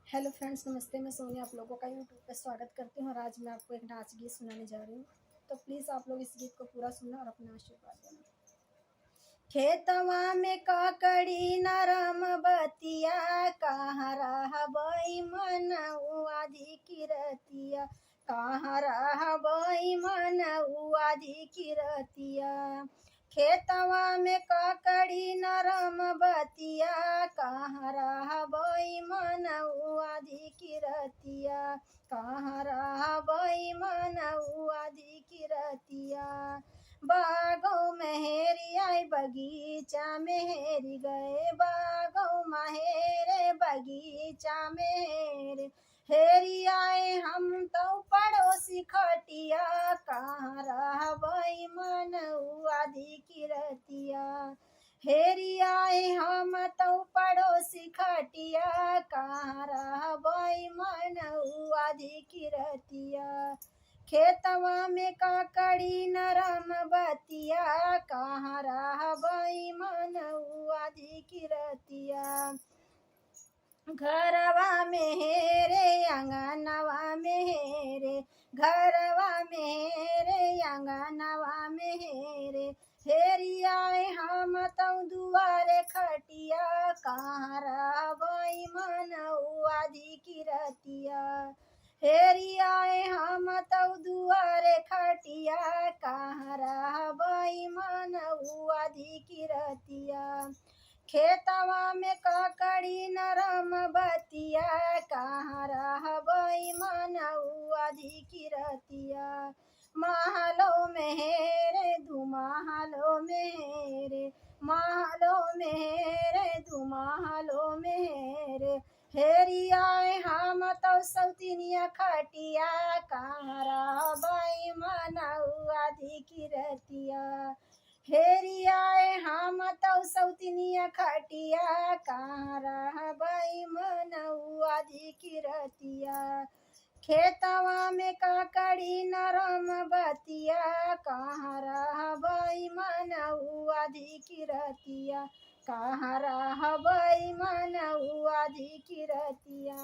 Hello friends, नमस्ते। मैं सोनिया आप लोगों का यूट्यूब पे स्वागत करती हूँ और आज मैं आपको एक नाच गीत सुनाने जा रही हूँ। तो प्लीज़ आप लोग इस गीत को पूरा सुनना और अपना आशीर्वाद देना। खेतवा में काकड़ी नरम बतिया, कहाँ रहबई मनऊ आधी किरतिया, कहाँ रहबई मनऊ आधी किरतिया। खेतवा में काकड़ी नरम बतिया, कहाँ रहबई मनऊ आधी किरतिया, कहाँ रहबई मनऊ आधी किरतिया। बागों मेहरी आई बगीचा मेहरी गए, बागों माहेरे बगीचा मेरे हेरी आए हम तो पड़ोसी खटिया, कहाँ रहबई मनऊ आधी किरतिया। हेरी आए हम तो पड़ोसी खटिया, कहाँ रहबई मनऊ आधी किरतिया। खेतवा में काकड़ी नरम बतिया, कहाँ रहबई मनऊ आधी किरतिया। घरवा में हेरे अंगनवा में हेरे, घरवा में हेरे अंगनवा में हेरे हेरी आए हम तो दुआरे खटिया, कहाँ रहबई मनऊ आधी किरतिया। हेरी आए हम तो दुआरे खटिया, कहाँ रहबई मनऊ आधी किरतिया। खेतवा में काकड़ी नरम बतिया, कहाँ रहबई मनऊ आधी किरतिया। महलो में हेरे धुमाहलो में हेरे, महलो में हेरे धुमाहलो में हेरे हेरी आए हम तो सौतिनिया खटिया, कहाँ रहबई मनऊ आधी किरतिया। हेरी आए हम तो सौतिनिया खटिया, कहाँ रहबई मनऊ आधी किरतिया। खेतवा में काकड़ी नरम बतिया, कहाँ रहबई मनऊ आधी किरतिया, कहाँ रहबई मनऊ आधी किरतिया।